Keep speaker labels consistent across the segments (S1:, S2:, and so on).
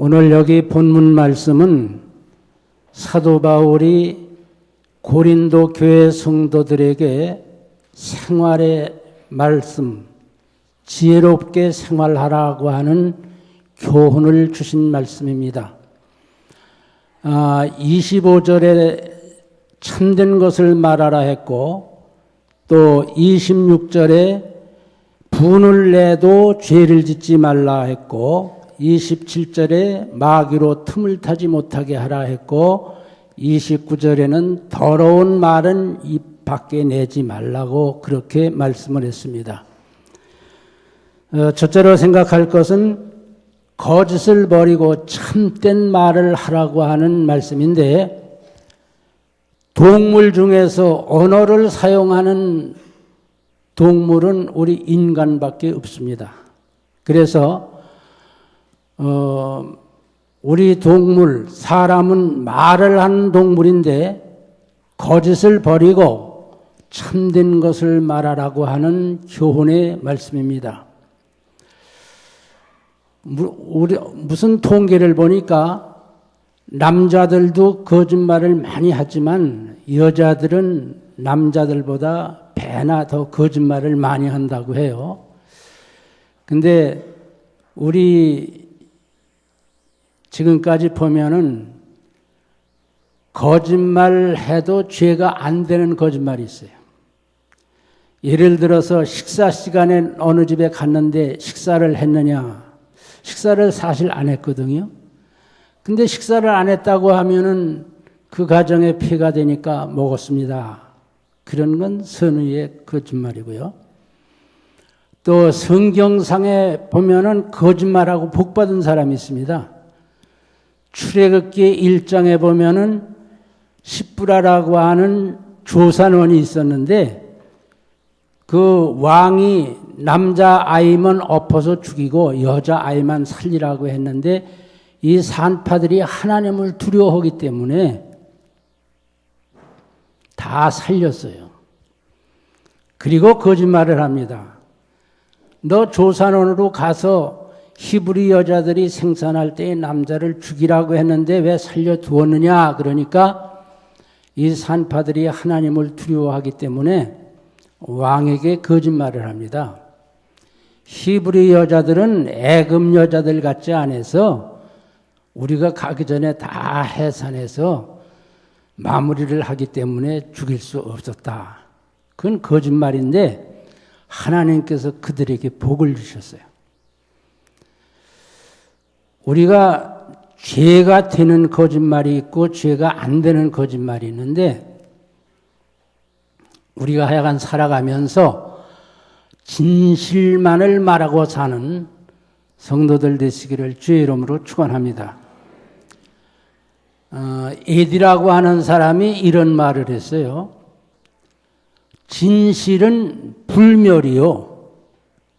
S1: 오늘 여기 본문 말씀은 사도 바울이 고린도 교회 성도들에게 생활의 말씀, 지혜롭게 생활하라고 하는 교훈을 주신 말씀입니다. 25절에 참된 것을 말하라 했고, 또 26절에 분을 내도 죄를 짓지 말라 했고, 27절에 마귀로 틈을 타지 못하게 하라 했고, 29절에는 더러운 말은 입 밖에 내지 말라고 그렇게 말씀을 했습니다. 첫째로 생각할 것은 거짓을 버리고 참된 말을 하라고 하는 말씀인데, 동물 중에서 언어를 사용하는 동물은 우리 인간밖에 없습니다. 그래서 우리 동물, 사람은 말을 하는 동물인데 거짓을 버리고 참된 것을 말하라고 하는 교훈의 말씀입니다. 무슨 통계를 보니까 남자들도 거짓말을 많이 하지만 여자들은 남자들보다 배나 더 거짓말을 많이 한다고 해요. 근데 우리 지금까지 보면은 거짓말 해도 죄가 안 되는 거짓말이 있어요. 예를 들어서 식사 시간에 어느 집에 갔는데 식사를 했느냐? 식사를 사실 안 했거든요. 근데 식사를 안 했다고 하면은 그 가정에 피해가 되니까 먹었습니다. 그런 건 선의의 거짓말이고요. 또 성경상에 보면은 거짓말하고 복받은 사람이 있습니다. 출애굽기 1장에 보면은 십부라라고 하는 조산원이 있었는데, 그 왕이 남자 아이만 엎어서 죽이고 여자 아이만 살리라고 했는데, 이 산파들이 하나님을 두려워하기 때문에 다 살렸어요. 그리고 거짓말을 합니다. 너 조산원으로 가서 히브리 여자들이 생산할 때에 남자를 죽이라고 했는데 왜 살려두었느냐? 그러니까 이 산파들이 하나님을 두려워하기 때문에 왕에게 거짓말을 합니다. 히브리 여자들은 애굽 여자들 같지 않아서 우리가 가기 전에 다 해산해서 마무리를 하기 때문에 죽일 수 없었다. 그건 거짓말인데 하나님께서 그들에게 복을 주셨어요. 우리가 죄가 되는 거짓말이 있고 죄가 안 되는 거짓말이 있는데, 우리가 하여간 살아가면서 진실만을 말하고 사는 성도들 되시기를 주의 이름으로 축원합니다. 에디라고 하는 사람이 이런 말을 했어요. 진실은 불멸이요,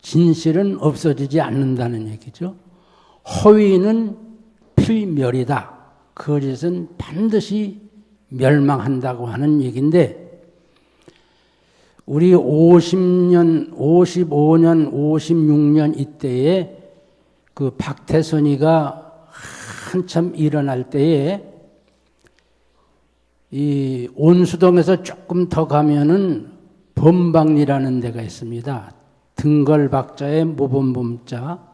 S1: 진실은 없어지지 않는다는 얘기죠. 허위는 필멸이다. 거짓은 반드시 멸망한다고 하는 얘기인데, 우리 50년, 55년, 56년 이때에 그 박태선이가 한참 일어날 때에 이 온수동에서 조금 더 가면은 범방리라는 데가 있습니다. 등걸박자에 모범범자,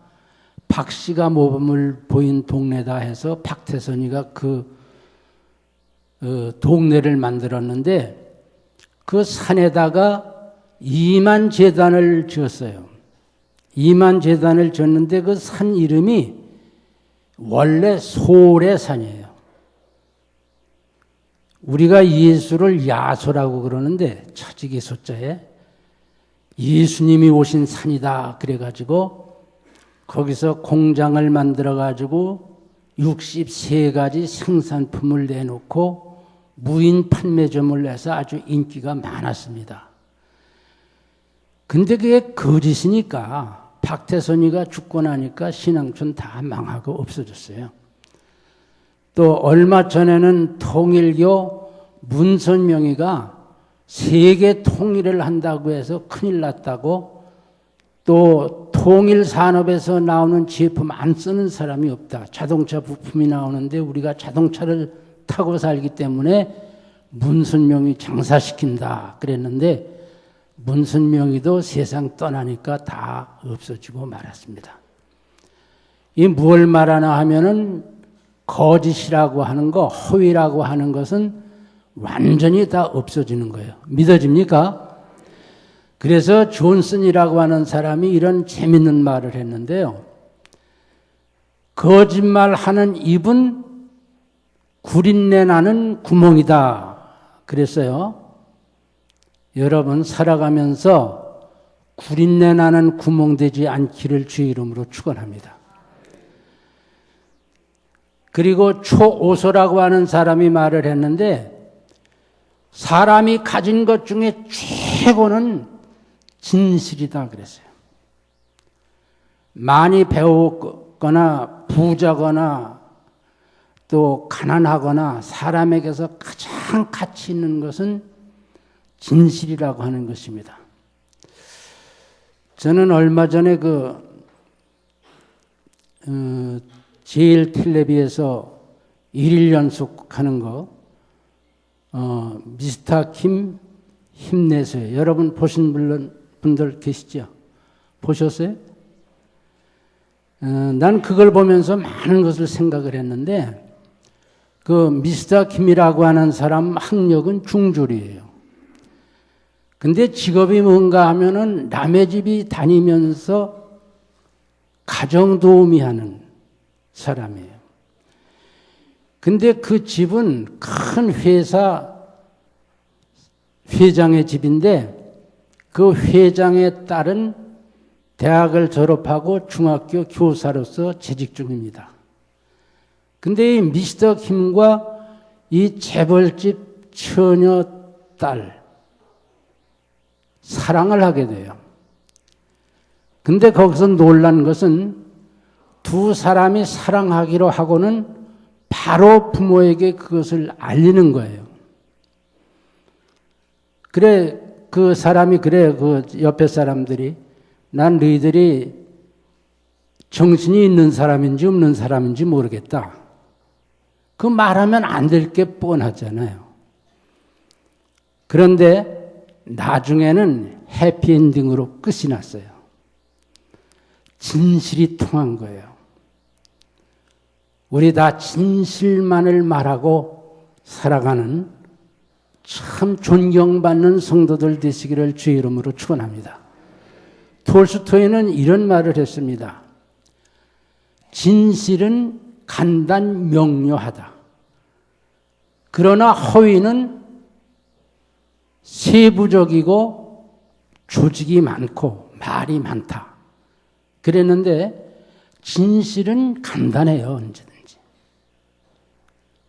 S1: 박씨가 모범을 보인 동네다 해서 박태선이가 그 동네를 만들었는데, 그 산에다가 2만 제단을 지었어요. 2만 제단을 지었는데 그 산 이름이 원래 소래산이에요. 우리가 예수를 야소라고 그러는데 처지기 소자에 예수님이 오신 산이다 그래가지고 거기서 공장을 만들어가지고 63가지 생산품을 내놓고 무인 판매점을 내서 아주 인기가 많았습니다. 근데 그게 거짓이니까 박태선이가 죽고 나니까 신앙촌 다 망하고 없어졌어요. 또 얼마 전에는 통일교 문선명이가 세계 통일을 한다고 해서 큰일 났다고 또 통일 산업에서 나오는 제품 안 쓰는 사람이 없다. 자동차 부품이 나오는데 우리가 자동차를 타고 살기 때문에 문선명이 장사시킨다 그랬는데 문선명이도 세상 떠나니까 다 없어지고 말았습니다. 이 뭘 말하나 하면은 거짓이라고 하는 거, 허위라고 하는 것은 완전히 다 없어지는 거예요. 믿어집니까? 그래서 존슨이라고 하는 사람이 이런 재밌는 말을 했는데요. 거짓말하는 입은 구린내 나는 구멍이다 그랬어요. 여러분 살아가면서 구린내 나는 구멍 되지 않기를 주의 이름으로 축원합니다. 그리고 초오소라고 하는 사람이 말을 했는데 사람이 가진 것 중에 최고는 진실이다 그랬어요. 많이 배웠거나 부자거나 또 가난하거나 사람에게서 가장 가치 있는 것은 진실이라고 하는 것입니다. 저는 얼마 전에 제일 텔레비에서 1일 연속하는 거 미스터 킴 힘내세요. 여러분 보신 분들 계시죠? 보셨어요? 난 그걸 보면서 많은 것을 생각을 했는데 그 미스터 킴이라고 하는 사람 학력은 중졸이에요. 근데 직업이 뭔가 하면은 남의 집이 다니면서 가정도우미 하는 사람이에요. 근데 그 집은 큰 회사 회장의 집인데 그 회장의 딸은 대학을 졸업하고 중학교 교사로서 재직 중입니다. 근데 이 미스터 김과 이 재벌집 처녀 딸 사랑을 하게 돼요. 근데 거기서 놀란 것은 두 사람이 사랑하기로 하고는 바로 부모에게 그것을 알리는 거예요. 그래, 그 사람이 그래, 그 옆에 사람들이 난 너희들이 정신이 있는 사람인지 없는 사람인지 모르겠다. 그 말하면 안 될 게 뻔하잖아요. 그런데 나중에는 해피엔딩으로 끝이 났어요. 진실이 통한 거예요. 우리 다 진실만을 말하고 살아가는 참 존경받는 성도들 되시기를 주의 이름으로 축원합니다. 톨스토이는 이런 말을 했습니다. 진실은 간단 명료하다. 그러나 허위는 세부적이고 조직이 많고 말이 많다. 그랬는데 진실은 간단해요, 언제든지.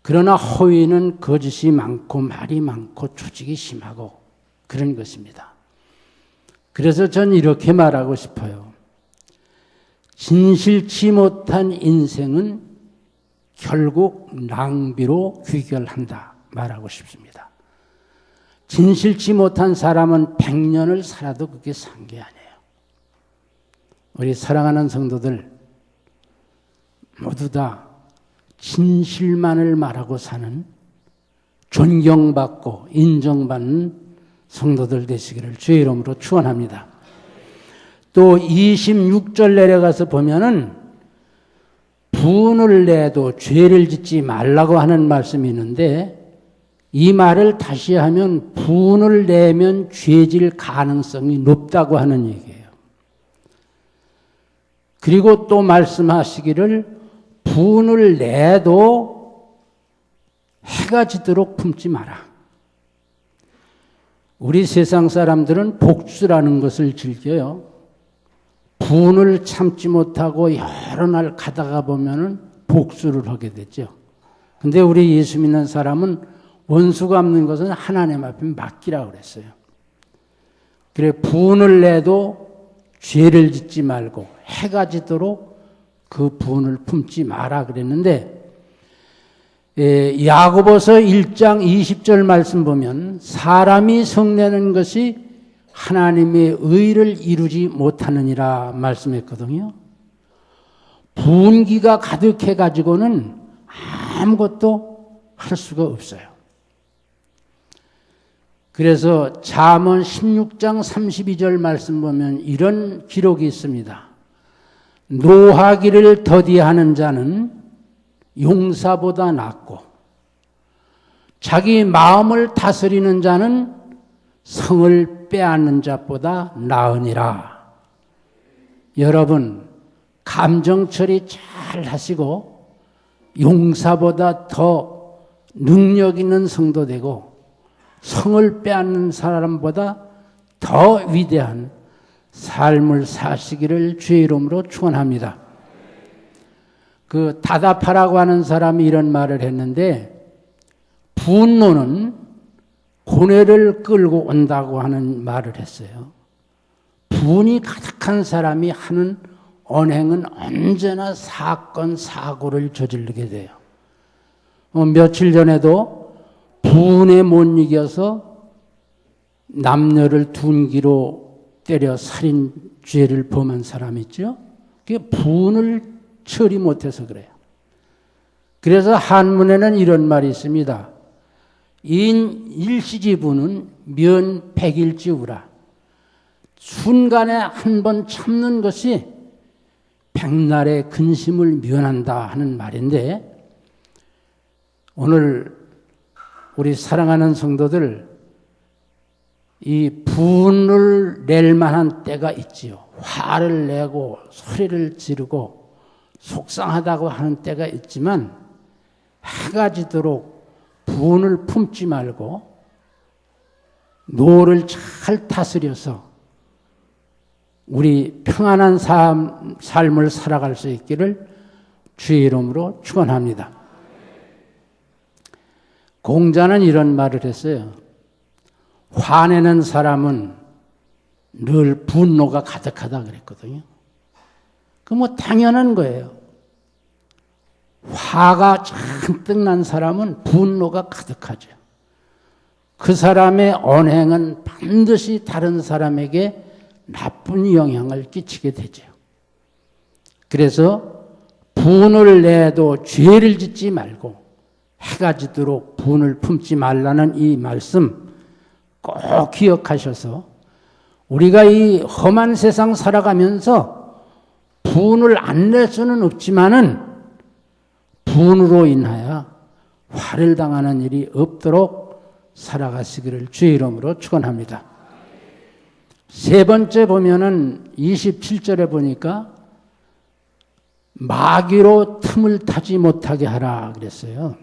S1: 그러나 허위는 거짓이 많고 말이 많고 조직이 심하고 그런 것입니다. 그래서 전 이렇게 말하고 싶어요. 진실치 못한 인생은 결국 낭비로 귀결한다 말하고 싶습니다. 진실치 못한 사람은 100년을 살아도 그게 산 게 아니에요. 우리 사랑하는 성도들 모두 다 진실만을 말하고 사는 존경받고 인정받는 성도들 되시기를 주의 이름으로 축원합니다. 또 26절 내려가서 보면은 분을 내도 죄를 짓지 말라고 하는 말씀이 있는데 이 말을 다시 하면 분을 내면 죄질 가능성이 높다고 하는 얘기예요. 그리고 또 말씀하시기를 분을 내도 해가 지도록 품지 마라. 우리 세상 사람들은 복수라는 것을 즐겨요. 분을 참지 못하고 여러 날 가다가 보면은 복수를 하게 되죠. 근데 우리 예수 믿는 사람은 원수 갚는 것은 하나님 앞에 맡기라고 그랬어요. 그래, 분을 내도 죄를 짓지 말고 해가 지도록 그 분을 품지 마라 그랬는데, 야고보서 1장 20절 말씀 보면 사람이 성내는 것이 하나님의 의를 이루지 못하느니라 말씀했거든요. 분기가 가득해 가지고는 아무것도 할 수가 없어요. 그래서 잠언 16장 32절 말씀 보면 이런 기록이 있습니다. 노하기를 더디하는 자는 용사보다 낫고 자기 마음을 다스리는 자는 성을 빼앗는 자보다 나으니라. 여러분, 감정 처리 잘 하시고 용사보다 더 능력 있는 성도 되고 성을 빼앗는 사람보다 더 위대한 삶을 사시기를 주의 이름으로 축원합니다. 그 다다파라고 하는 사람이 이런 말을 했는데, 분노는 고뇌를 끌고 온다고 하는 말을 했어요. 분이 가득한 사람이 하는 언행은 언제나 사건, 사고를 저지르게 돼요. 며칠 전에도 분에 못 이겨서 남녀를 둔기로 때려 살인 죄를 범한 사람이 있죠. 그게 분을 처리 못해서 그래요. 그래서 한문에는 이런 말이 있습니다. 인 일시지분은 면 백일지우라. 순간에 한 번 참는 것이 백날의 근심을 면한다 하는 말인데, 오늘 우리 사랑하는 성도들, 이 분을 낼 만한 때가 있지요. 화를 내고 소리를 지르고 속상하다고 하는 때가 있지만 해가 지도록 분을 품지 말고 노를 잘 다스려서 우리 평안한 삶을 살아갈 수 있기를 주의 이름으로 축원합니다. 공자는 이런 말을 했어요. 화내는 사람은 늘 분노가 가득하다 그랬거든요. 그 뭐 당연한 거예요. 화가 잔뜩 난 사람은 분노가 가득하죠. 그 사람의 언행은 반드시 다른 사람에게 나쁜 영향을 끼치게 되죠. 그래서 분을 내도 죄를 짓지 말고 해가 지도록 분을 품지 말라는 이 말씀 꼭 기억하셔서 우리가 이 험한 세상 살아가면서 분을 안 낼 수는 없지만은 분으로 인하여 화를 당하는 일이 없도록 살아가시기를 주의 이름으로 축원합니다. 세 번째 보면은 27절에 보니까 마귀로 틈을 타지 못하게 하라 그랬어요.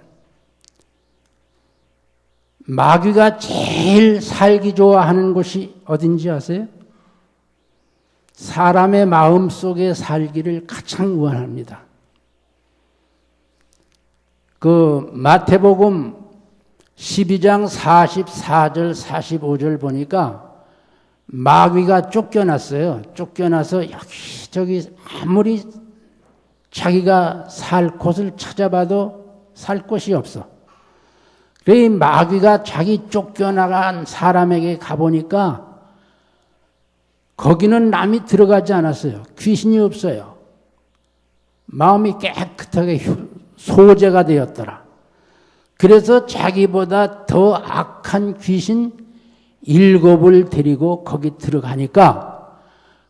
S1: 마귀가 제일 살기 좋아하는 곳이 어딘지 아세요? 사람의 마음 속에 살기를 가장 원합니다. 그 마태복음 12장 44절 45절 보니까 마귀가 쫓겨났어요. 쫓겨나서 여기저기 아무리 자기가 살 곳을 찾아봐도 살 곳이 없어. 그래 마귀가 자기 쫓겨나간 사람에게 가보니까 거기는 남이 들어가지 않았어요. 귀신이 없어요. 마음이 깨끗하게 소재가 되었더라. 그래서 자기보다 더 악한 귀신 7을 데리고 거기 들어가니까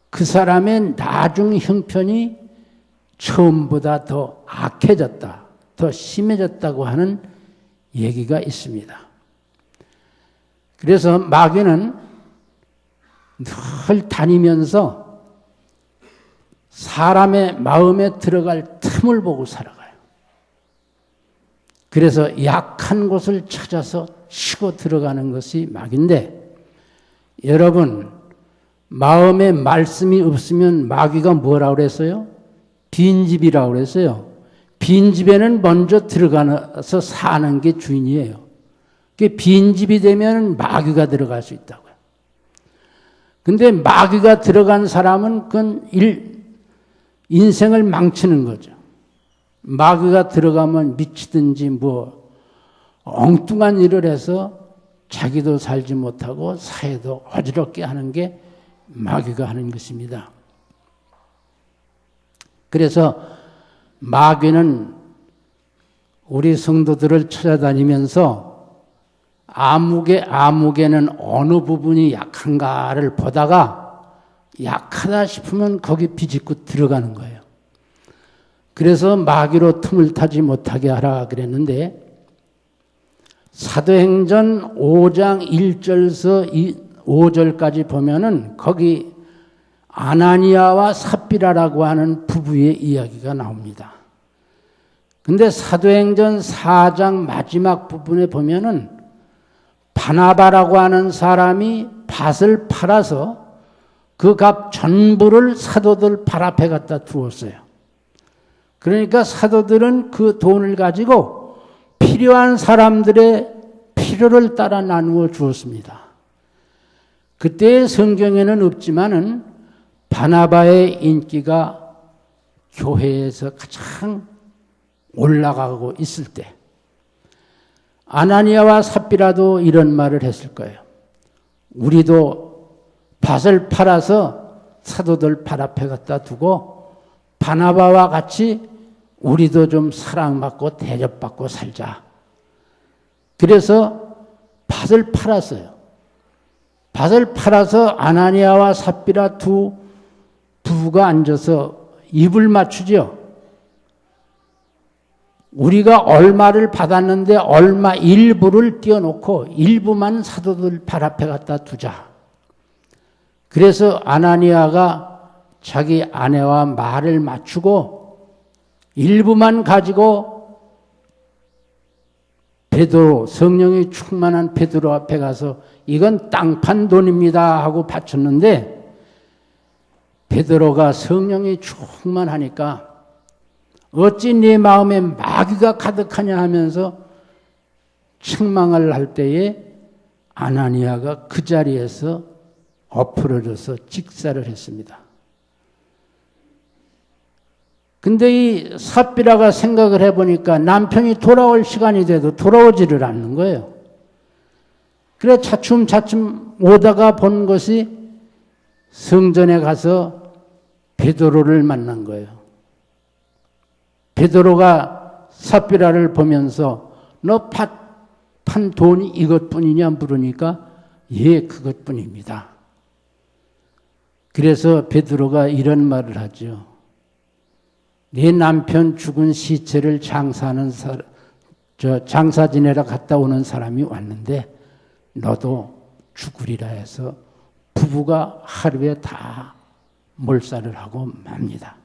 S1: 그 사람의 나중 형편이 처음보다 더 악해졌다, 더 심해졌다고 하는 얘기가 있습니다. 그래서 마귀는 늘 다니면서 사람의 마음에 들어갈 틈을 보고 살아가요. 그래서 약한 곳을 찾아서 치고 들어가는 것이 마귀인데, 여러분 마음에 말씀이 없으면 마귀가 뭐라고 그랬어요? 빈집이라고 그랬어요. 빈집에는 먼저 들어가서 사는 게 주인이에요. 빈집이 되면 마귀가 들어갈 수 있다고요. 근데 마귀가 들어간 사람은 그건 인생을 망치는 거죠. 마귀가 들어가면 미치든지 뭐 엉뚱한 일을 해서 자기도 살지 못하고 사회도 어지럽게 하는 게 마귀가 하는 것입니다. 그래서 마귀는 우리 성도들을 찾아다니면서 아무개는 어느 부분이 약한가를 보다가 약하다 싶으면 거기 비집고 들어가는 거예요. 그래서 마귀로 틈을 타지 못하게 하라 그랬는데 사도행전 5장 1절에서 5절까지 보면은 거기 아나니아와 삽비라라고 하는 부부의 이야기가 나옵니다. 근데 사도행전 4장 마지막 부분에 보면은 바나바라고 하는 사람이 밭을 팔아서 그 값 전부를 사도들 발 앞에 갖다 두었어요. 그러니까 사도들은 그 돈을 가지고 필요한 사람들의 필요를 따라 나누어 주었습니다. 그때의 성경에는 없지만은 바나바의 인기가 교회에서 가장 올라가고 있을 때 아나니아와 삽비라도 이런 말을 했을 거예요. 우리도 밭을 팔아서 사도들 발 앞에 갖다 두고 바나바와 같이 우리도 좀 사랑받고 대접받고 살자. 그래서 밭을 팔았어요. 밭을 팔아서 아나니아와 삽비라 두 부부가 앉아서 입을 맞추죠. 우리가 얼마를 받았는데 얼마 일부를 띄워놓고 일부만 사도들 발 앞에 갖다 두자. 그래서 아나니아가 자기 아내와 말을 맞추고 일부만 가지고 베드로, 성령이 충만한 베드로 앞에 가서 이건 땅판 돈입니다 하고 바쳤는데 베드로가 성령이 충만하니까 어찌 네 마음에 마귀가 가득하냐 하면서 책망을 할 때에 아나니아가 그 자리에서 엎어져서 직사를 했습니다. 근데 이 삽비라가 생각을 해보니까 남편이 돌아올 시간이 돼도 돌아오지를 않는 거예요. 그래 차츰 오다가 본 것이 성전에 가서 베드로를 만난 거예요. 베드로가 삽비라를 보면서 너 판 돈이 이것뿐이냐 물으니까 예, 그것뿐입니다. 그래서 베드로가 이런 말을 하죠. 네 남편 죽은 시체를 장사 지내러 갔다 오는 사람이 왔는데 너도 죽으리라 해서 부부가 하루에 다 몰살을 하고 맙니다.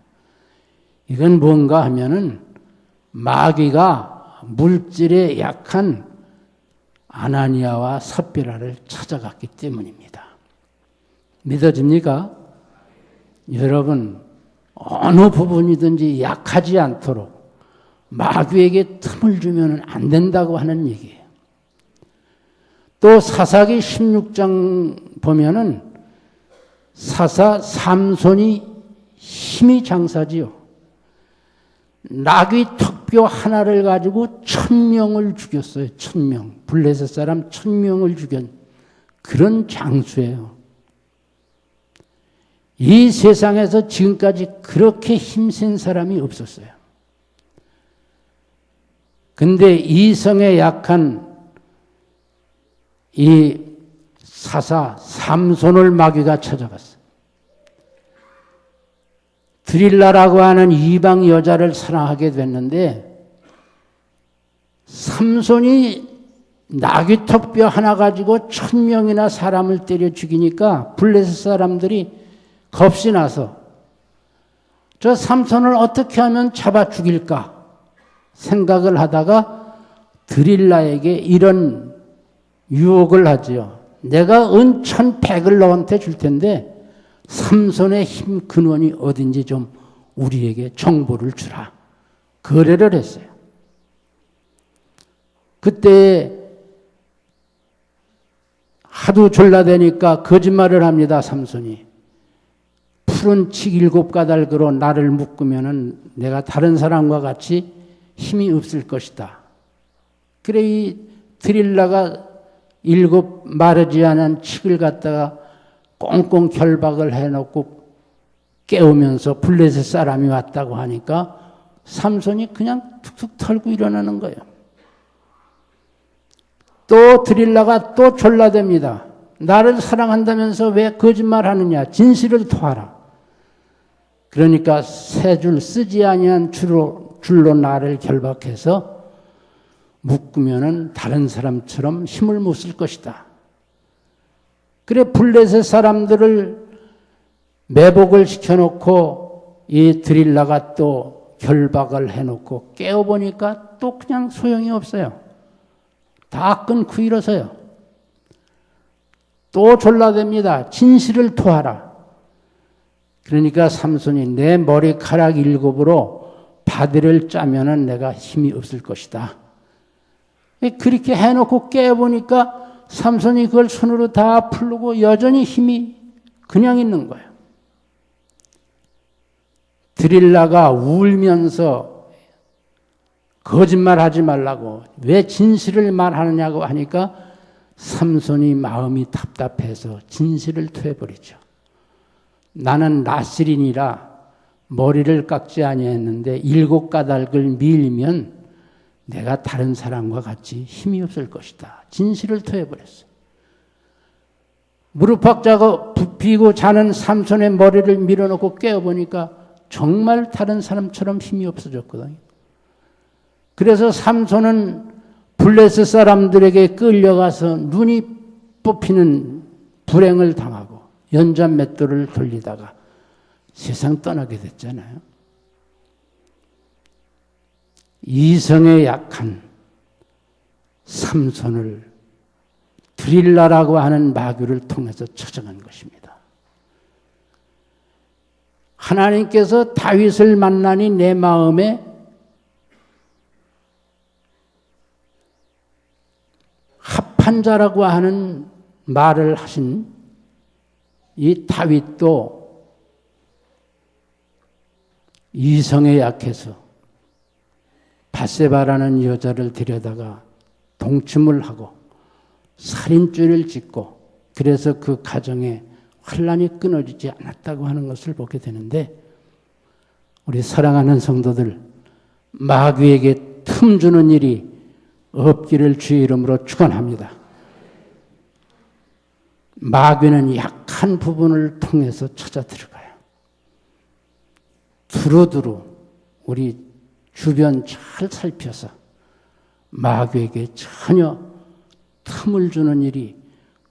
S1: 이건 뭔가 하면은 마귀가 물질에 약한 아나니아와 삽비라를 찾아갔기 때문입니다. 믿어집니까? 여러분 어느 부분이든지 약하지 않도록 마귀에게 틈을 주면 안 된다고 하는 얘기예요. 또 사사기 16장 보면은 사사 삼손이 힘이 장사지요. 나귀 턱뼈 하나를 가지고 1000명을 죽였어요. 1000명. 블레셋 사람 1000명을 죽인 그런 장수예요. 이 세상에서 지금까지 그렇게 힘센 사람이 없었어요. 근데 이성에 약한 이 사사 삼손을 마귀가 찾아갔어요. 드릴라라고 하는 이방 여자를 사랑하게 됐는데 삼손이 나귀 턱뼈 하나 가지고 1000명이나 사람을 때려 죽이니까 블레셋 사람들이 겁이 나서 저 삼손을 어떻게 하면 잡아 죽일까 생각을 하다가 드릴라에게 이런 유혹을 하지요. 내가 은 1100을 너한테 줄 텐데 삼손의 힘 근원이 어딘지 좀 우리에게 정보를 주라. 거래를 했어요. 그때 하도 졸라대니까 거짓말을 합니다. 삼손이. 푸른 칙 7가닥으로 나를 묶으면은 내가 다른 사람과 같이 힘이 없을 것이다. 그래 이 드릴라가 7 마르지 않은 칡을 갖다가 꽁꽁 결박을 해놓고 깨우면서 블레셋 사람이 왔다고 하니까 삼손이 그냥 툭툭 털고 일어나는 거예요. 또 드릴라가 또 졸라댑니다. 나를 사랑한다면서 왜 거짓말하느냐. 진실을 토하라. 그러니까 세 줄 쓰지 아니한 줄로 나를 결박해서 묶으면은 다른 사람처럼 힘을 못 쓸 것이다. 그래 블레셋 사람들을 매복을 시켜놓고 이 드릴라가 또 결박을 해놓고 깨워보니까 또 그냥 소용이 없어요. 다 끊고 일어서요. 또 졸라댑니다. 진실을 토하라. 그러니까 삼손이 내 머리카락 7으로 바디를 짜면은 내가 힘이 없을 것이다. 그렇게 해놓고 깨보니까 삼손이 그걸 손으로 다 풀고 여전히 힘이 그냥 있는 거예요. 드릴라가 울면서 거짓말하지 말라고 왜 진실을 말하느냐고 하니까 삼손이 마음이 답답해서 진실을 토해버리죠. 나는 나실인이라 머리를 깎지 아니했는데 7 가닥을 밀면 내가 다른 사람과 같이 힘이 없을 것이다. 진실을 토해버렸어요. 무릎팍자고 붓비고 자는 삼손의 머리를 밀어놓고 깨어보니까 정말 다른 사람처럼 힘이 없어졌거든요. 그래서 삼손은 블레셋 사람들에게 끌려가서 눈이 뽑히는 불행을 당하고 연잔맷돌을 돌리다가 세상 떠나게 됐잖아요. 이성에 약한 삼손을 드릴라라고 하는 마귀를 통해서 찾아간 것입니다. 하나님께서 다윗을 만나니 내 마음에 합한 자라고 하는 말을 하신 이 다윗도 이성에 약해서 바세바라는 여자를 데려다가 동침을 하고 살인죄를 짓고 그래서 그 가정에 환란이 끊어지지 않았다고 하는 것을 보게 되는데 우리 사랑하는 성도들 마귀에게 틈 주는 일이 없기를 주의 이름으로 축원합니다. 마귀는 약한 부분을 통해서 찾아 들어가요. 두루두루 우리 주변 잘 살펴서 마귀에게 전혀 틈을 주는 일이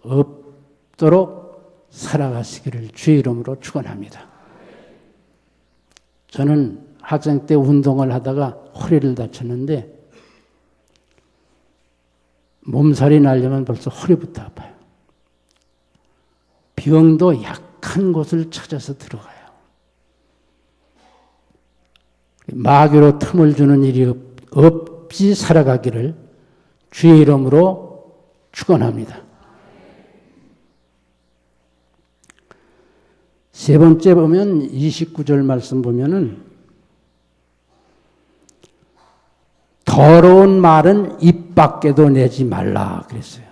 S1: 없도록 살아가시기를 주의 이름으로 축원합니다. 저는 학생 때 운동을 하다가 허리를 다쳤는데 몸살이 나려면 벌써 허리부터 아파요. 병도 약한 곳을 찾아서 들어가요. 마귀로 틈을 주는 일이 없이 살아가기를 주의 이름으로 축원합니다. 세 번째 보면 29절 말씀 보면은 더러운 말은 입 밖에도 내지 말라 그랬어요.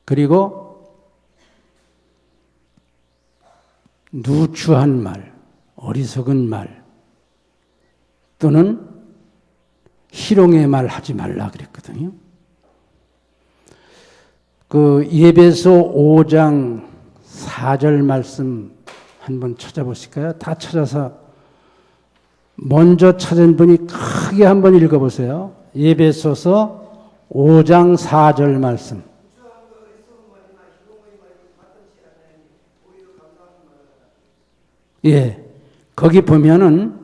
S1: 그리고 누추한 말, 어리석은 말 또는 희롱의 말 하지 말라 그랬거든요. 그 예배소 5장 4절 말씀 한번 찾아보실까요? 다 찾아서 먼저 찾은 분이 크게 한번 읽어보세요. 예배소서 5장 4절 말씀. 예, 거기 보면은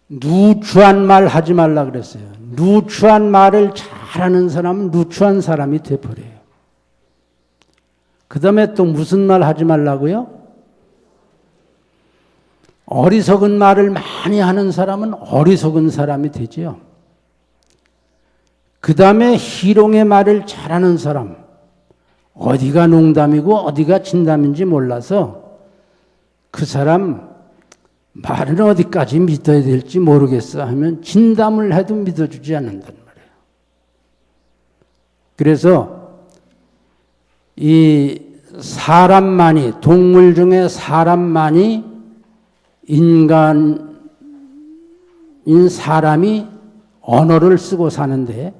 S1: 누추한 말 하지 말라 그랬어요. 누추한 말을 잘하는 사람은 누추한 사람이 돼버려요. 그 다음에 또 무슨 말 하지 말라고요? 어리석은 말을 많이 하는 사람은 어리석은 사람이 되지요. 그 다음에 희롱의 말을 잘하는 사람, 어디가 농담이고 어디가 진담인지 몰라서 그 사람 말은 어디까지 믿어야 될지 모르겠어 하면 진담을 해도 믿어주지 않는단 말이에요. 그래서 이 사람만이, 동물 중에 사람만이 인간인 사람이 언어를 쓰고 사는데,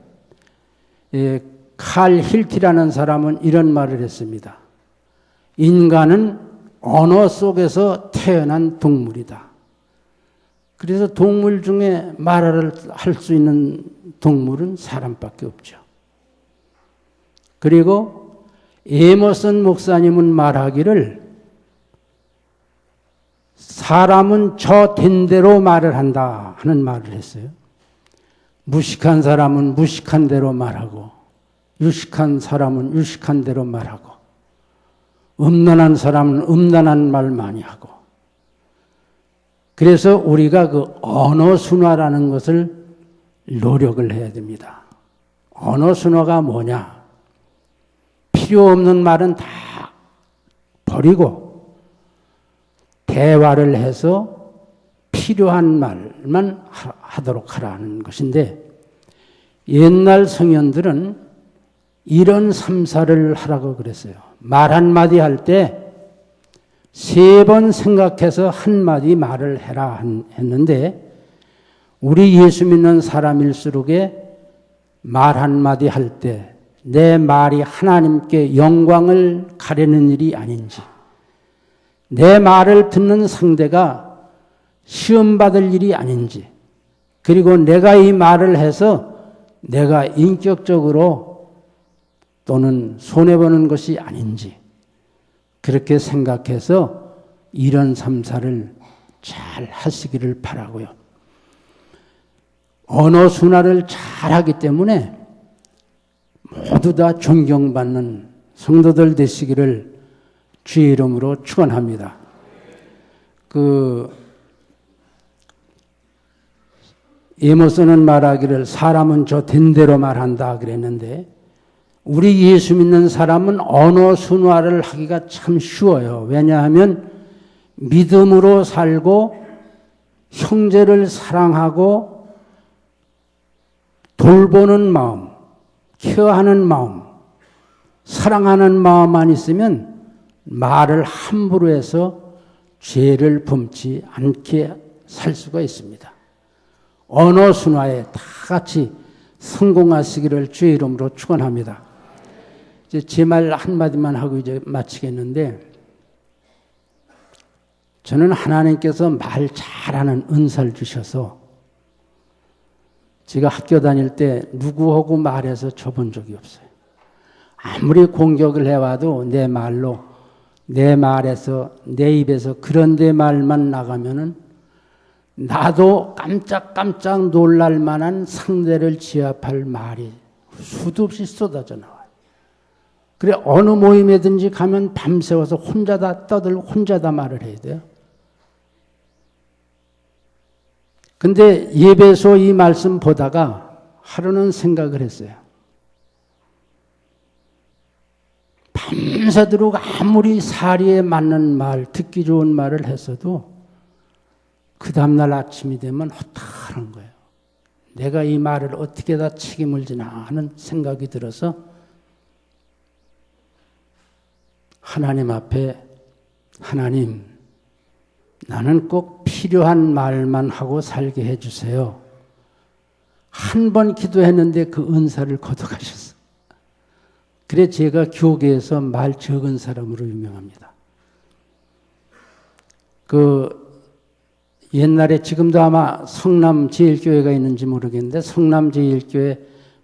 S1: 칼 힐티라는 사람은 이런 말을 했습니다. 인간은 언어 속에서 태어난 동물이다. 그래서 동물 중에 말을 할 수 있는 동물은 사람밖에 없죠. 그리고 에머슨 목사님은 말하기를 사람은 저 된 대로 말을 한다 하는 말을 했어요. 무식한 사람은 무식한 대로 말하고 유식한 사람은 유식한 대로 말하고 음란한 사람은 음란한 말 많이 하고. 그래서 우리가 그 언어 순화라는 것을 노력을 해야 됩니다. 언어 순화가 뭐냐? 필요 없는 말은 다 버리고 대화를 해서 필요한 말만 하도록 하라는 것인데, 옛날 성현들은 이런 삼사를 하라고 그랬어요. 말 한마디 할 때 3번 생각해서 한마디 말을 해라 했는데, 우리 예수 믿는 사람일수록에 말 한마디 할 때 내 말이 하나님께 영광을 가리는 일이 아닌지, 내 말을 듣는 상대가 시험받을 일이 아닌지, 그리고 내가 이 말을 해서 내가 인격적으로 또는 손해보는 것이 아닌지, 그렇게 생각해서 이런 삼사를 잘 하시기를 바라고요. 언어 순화를 잘 하기 때문에 모두 다 존경받는 성도들 되시기를 주의 이름으로 축원합니다. 에모스는 말하기를 사람은 저 된 대로 말한다 그랬는데, 우리 예수 믿는 사람은 언어 순화를 하기가 참 쉬워요. 왜냐하면 믿음으로 살고 형제를 사랑하고 돌보는 마음, 케어하는 마음, 사랑하는 마음만 있으면 말을 함부로 해서 죄를 범치 않게 살 수가 있습니다. 언어 순화에 다 같이 성공하시기를 주의 이름으로 축원합니다. 이제 제 말 한마디만 하고 이제 마치겠는데, 저는 하나님께서 말 잘하는 은사를 주셔서 제가 학교 다닐 때 누구하고 말해서 져본 적이 없어요. 아무리 공격을 해와도 내 말로, 내 말에서, 내 입에서 그런 데 말만 나가면은 나도 깜짝깜짝 놀랄 만한 상대를 제압할 말이 수도 없이 쏟아져 나와요. 그래, 어느 모임에든지 가면 밤새워서 혼자 다 떠들고 혼자 다 말을 해야 돼요. 근데 예배소 이 말씀 보다가 하루는 생각을 했어요. 밤새도록 아무리 사리에 맞는 말, 듣기 좋은 말을 했어도 그 다음날 아침이 되면 허탈한 거예요. 내가 이 말을 어떻게 다 책임을 지나 하는 생각이 들어서 하나님 앞에, 하나님, 나는 꼭 필요한 말만 하고 살게 해주세요. 한 번 기도했는데 그 은사를 거둬가셨어. 그래 제가 교계에서 말 적은 사람으로 유명합니다. 옛날에, 지금도 아마 성남제일교회가 있는지 모르겠는데, 성남제일교회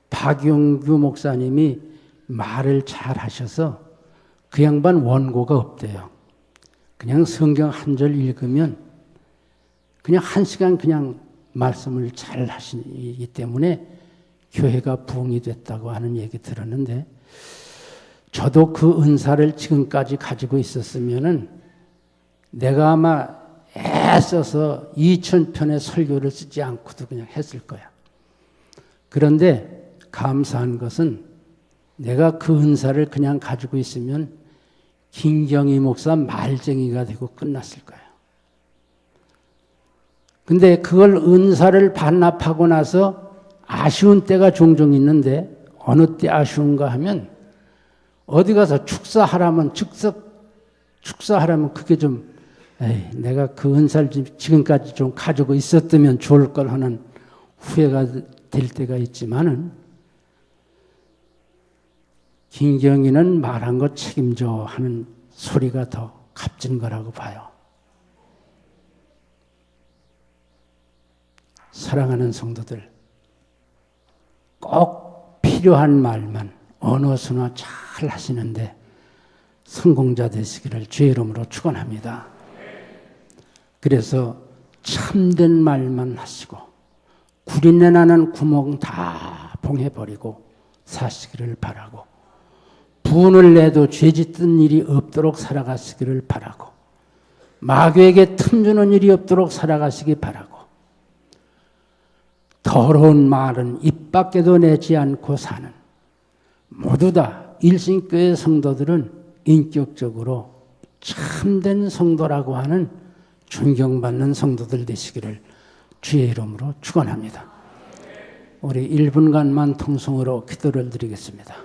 S1: 박용규 목사님이 말을 잘 하셔서 그 양반 원고가 없대요. 그냥 성경 한 절 읽으면 그냥 1시간 그냥 말씀을 잘 하시기 때문에 교회가 부흥이 됐다고 하는 얘기 들었는데, 저도 그 은사를 지금까지 가지고 있었으면은 내가 아마 애써서 2000편의 설교를 쓰지 않고도 그냥 했을 거야. 그런데 감사한 것은 내가 그 은사를 그냥 가지고 있으면 김경희 목사 말쟁이가 되고 끝났을 거예요. 근데 그걸 은사를 반납하고 나서 아쉬운 때가 종종 있는데 어느 때 아쉬운가 하면 어디 가서 축사하라면 축사하라면 그게 좀 내가 그 은사를 지금까지 좀 가지고 있었다면 좋을 걸 하는 후회가 될 때가 있지만은 김경희는 말한 거 책임져 하는 소리가 더 값진 거라고 봐요. 사랑하는 성도들, 꼭 필요한 말만 언어순화 잘 하시는데 성공자 되시기를 주의 이름으로 축원합니다. 그래서 참된 말만 하시고 구린내 나는 구멍 다 봉해버리고 사시기를 바라고 분을 내도 죄짓던 일이 없도록 살아가시기를 바라고 마귀에게 틈주는 일이 없도록 살아가시기 바라고 더러운 말은 입 밖에도 내지 않고 사는 모두 다 일신교회 성도들은 인격적으로 참된 성도라고 하는 존경받는 성도들 되시기를 주의 이름으로 축원합니다. 우리 1분간만 통성으로 기도를 드리겠습니다.